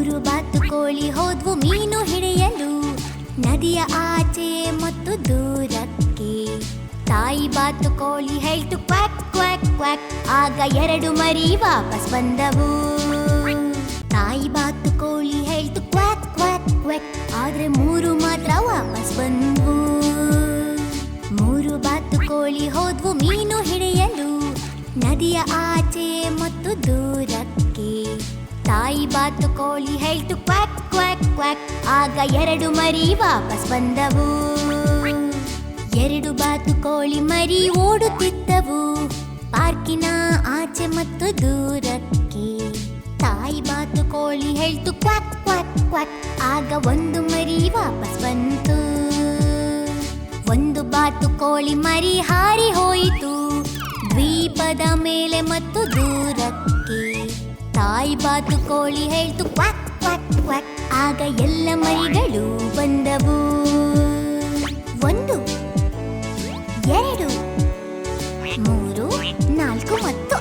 ಮೂರು ಬಾತುಕೋಳಿ ಹೋದ್ವು ಮೀನು ಹಿಡಿಯಲು, ನದಿಯ ಆಚೆ ಮತ್ತು ದೂರಕ್ಕೆ. ತಾಯಿ ಬಾತುಕೋಳಿ ಹೇಳ್ತು ಕ್ವಾಕ್ ಕ್ವಾಕ್ ಕ್ವಾಕ್, ಆಗ ಎರಡು ಮರಿ ವಾಪಸ್ ಬಂದವು. ತಾಯಿ ಬಾತುಕೋಳಿ ಹೇಳ್ತು ಕ್ವಾಕ್ ಕ್ವಾಕ್ ಕ್ವಾಕ್, ಆದ್ರೆ ಮೂರು ಮಾತ್ರ ವಾಪಸ್ ಬಂದ್ವು. ಮೂರು ಬಾತುಕೋಳಿ ಹೋದ್ವು ಮೀನು ಹಿಡಿಯಲು, ನದಿಯ ಆಚೆ ಮತ್ತು ದೂರಕ್ಕೆ. ತಾಯಿ ಬಾತುಕೋಳಿ ಹೇಳ್ತು ಕ್ವಾಕ್ ಕ್ವಾಕ್ ಕ್ವಾಕ್, ಆಗ ಎರಡು ಮರಿ ವಾಪಸ್ ಬಂದವು. ಎರಡು ಬಾತುಕೋಳಿ ಮರಿ ಓಡುತ್ತಿದ್ದವು ಪಾರ್ಕಿನ ಆಚೆ ಮತ್ತು ದೂರಕ್ಕೆ. ತಾಯಿ ಬಾತುಕೋಳಿ ಹೇಳ್ತು ಕ್ವಾಕ್ ಕ್ವಾಕ್ ಕ್ವಾಕ್, ಆಗ ಒಂದು ಮರಿ ವಾಪಸ್ ಬಂತು. ಒಂದು ಬಾತುಕೋಳಿ ಮರಿ ಹಾರಿ ಹೋಯಿತು ದ್ವೀಪದ ಮೇಲೆ ಮತ್ತು ದೂರಕ್ಕೆ. ತಾಯಿ ಬಾತುಕೋಳಿ ಹೇಳ್ತು ಕ್ವಾಕ್ ಕ್ವಾಕ್ ಕ್ವಾಕ್, ಆಗ ಎಲ್ಲ ಮರಿಗಳು ಬಂದವು. ಒಂದು, ಎರಡು, ಮೂರು, ನಾಲ್ಕು ಮತ್ತು